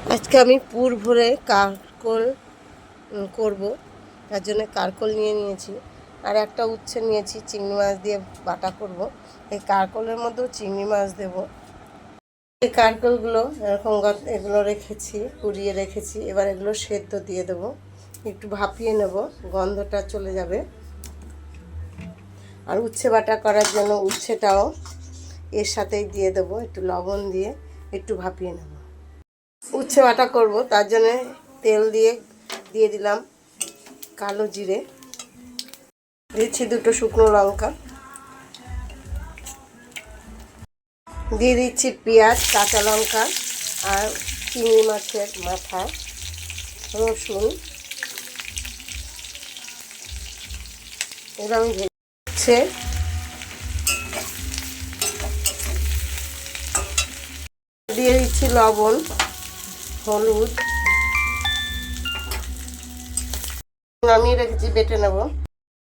আজকে আমি পুর ভরে কারকোল করব, তার জন্য কারকোল নিয়ে নিয়েছি। আর একটা উচ্ছে নিয়েছি, চিংড়ি মাছ দিয়ে বাটা করব। এই কারকোলের মধ্যেও চিংড়ি মাছ দেব। এই কারকোলগুলো এরকম এগুলো রেখেছি, কুড়িয়ে রেখেছি। এবার এগুলো সেদ্ধ দিয়ে দেবো, একটু ভাপিয়ে নেব, গন্ধটা চলে যাবে। আর উচ্ছে বাটা করার জন্য উচ্ছেটাও এর সাথেই দিয়ে দেবো, একটু লবণ দিয়ে একটু ভাপিয়ে নেব। উচ্ছে বাটা করব, তার জন্যে তেল দিয়ে দিলাম কালো জিরে, দিচ্ছি দুটো শুকনো লঙ্কা, দিয়ে দিচ্ছি পেঁয়াজ, কাঁচা লঙ্কা আর চিংড়ি মাছের মাথা, রসুন। এগুলো আমি ভেজে দিয়ে দিচ্ছি লবণ, হলুদ, নামিয়ে রেখেছি, বেটে নেব।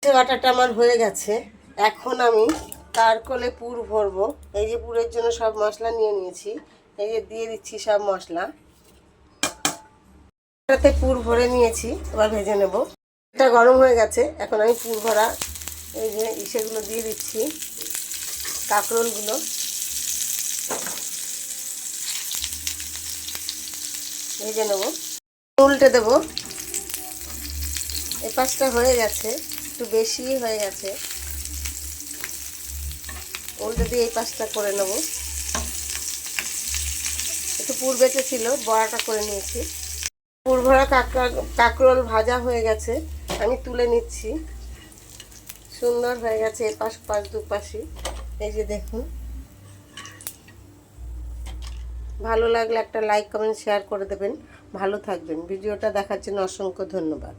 বাটাটা আমার হয়ে গেছে। এখন আমি কারকোলে পুর ভরবো। এই যে পুরের জন্য সব মশলা নিয়ে নিয়েছি, এই যে দিয়ে দিচ্ছি সব মশলা। এটাতে পুর ভরে নিয়েছি, এবার ভেজে নেব। এটা গরম হয়ে গেছে, এখন আমি পুর ভরা এই যে ইসেগুলো দিয়ে দিচ্ছি, কাঁকরোলগুলো ভেজে নেব। উল্টে দেব। এ পাশটা হয়ে গেছে, একটু বেশি হয়ে গেছে, উল্টে দিয়ে এই পাশটা করে নেব। একটু পুর বেঁচে ছিল, বড়াটা করে নিয়েছি। পুর ভরা কাঁকরোল ভাজা হয়ে গেছে, আমি তুলে নিচ্ছি। সুন্দর হয়ে গেছে এপাশ পাশ দুপাশই। এই যে দেখুন। ভালো লাগলে একটা লাইক কমেন্ট শেয়ার করে দেবেন। ভালো থাকবেন। ভিডিওটা দেখার জন্য অসংখ্য ধন্যবাদ।